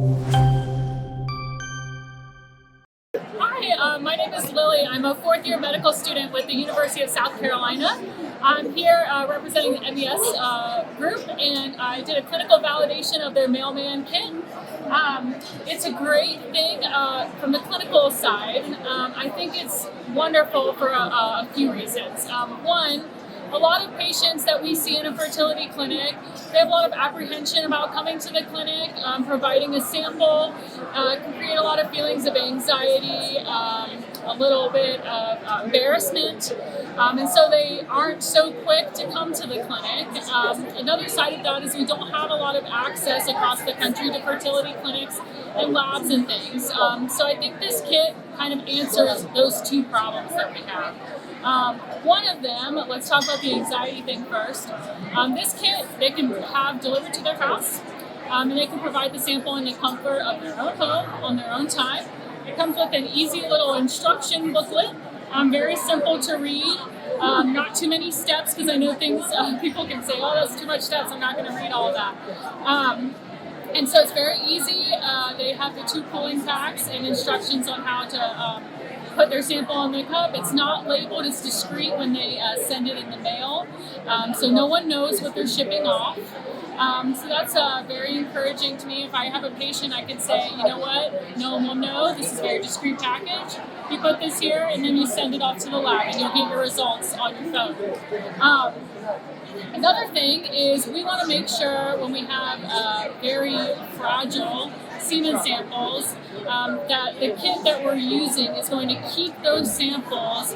Hi, my name is Lily. I'm a fourth-year medical student with the University of South Carolina. I'm here representing the MES group, and I did a clinical validation of their MaleMan Kit. It's a great thing from the clinical side. I think it's wonderful for a few reasons. One, a lot of patients that we see in a fertility clinic, they have a lot of apprehension about coming to the clinic. Providing a sample can create a lot of feelings of anxiety, a little bit of embarrassment, and so they aren't so quick to come to the clinic. Another side of that is we don't have a lot of access across the country to fertility clinics and labs and things. So I think this kit kind of answers those two problems that we have. One of them, let's talk about the anxiety thing first. This kit they can have delivered to their house, and they can provide the sample in the comfort of their own home on their own time. It comes with an easy little instruction booklet, very simple to read, not too many steps, because I know things people can say, oh, that's too much steps, I'm not going to read all of that. And so it's very easy. They have the 2 pulling packs and instructions on how to put their sample in the cup. It's not labeled, it's discreet when they send it in the mail, so no one knows what they're shipping off. So that's very encouraging to me. If I have a patient, I can say, you know what, no one will know, this is a very discreet package. You put this here and then you send it off to the lab and you'll get your results on your phone. Another thing is we want to make sure when we have very fragile semen samples that the kit that we're using is going to keep those samples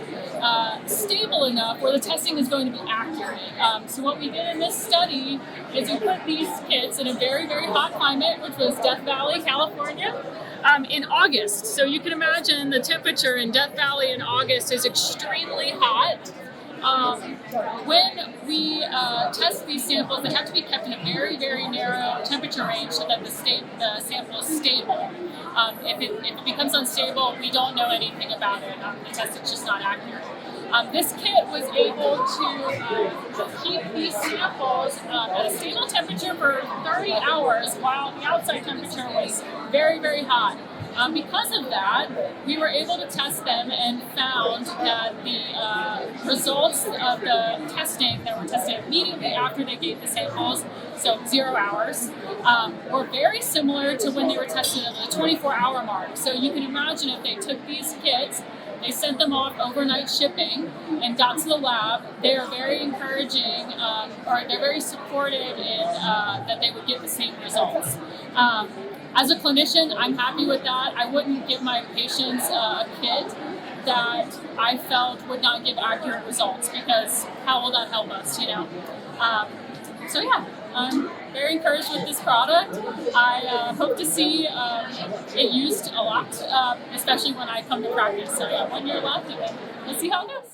stable enough where the testing is going to be accurate. So what we did in this study is we put these kits in a very, very hot climate, which was Death Valley, California, in August. So you can imagine the temperature in Death Valley in August is extremely hot. When we test these samples, they have to be kept in a very, very narrow temperature range so that the sample is stable. If it becomes unstable, we don't know anything about it. The test is just not accurate. This kit was able to keep these samples at a stable temperature for 30 hours while the outside temperature was very, very hot. Because of that, we were able to test them and found that the results of the testing that were tested immediately after they gave the samples, so 0 hours, were very similar to when they were tested at the 24-hour mark. So you can imagine if they took these kits, they sent them off overnight shipping and got to the lab, they are very encouraging, or they're very supportive in that they would get the same results. As a clinician, I'm happy with that. I wouldn't give my patients a kit that I felt would not give accurate results, because how will that help us, you know? So yeah, I'm very encouraged with this product. I hope to see it used a lot, especially when I come to practice. So yeah, 1 year left, and we'll see how it goes.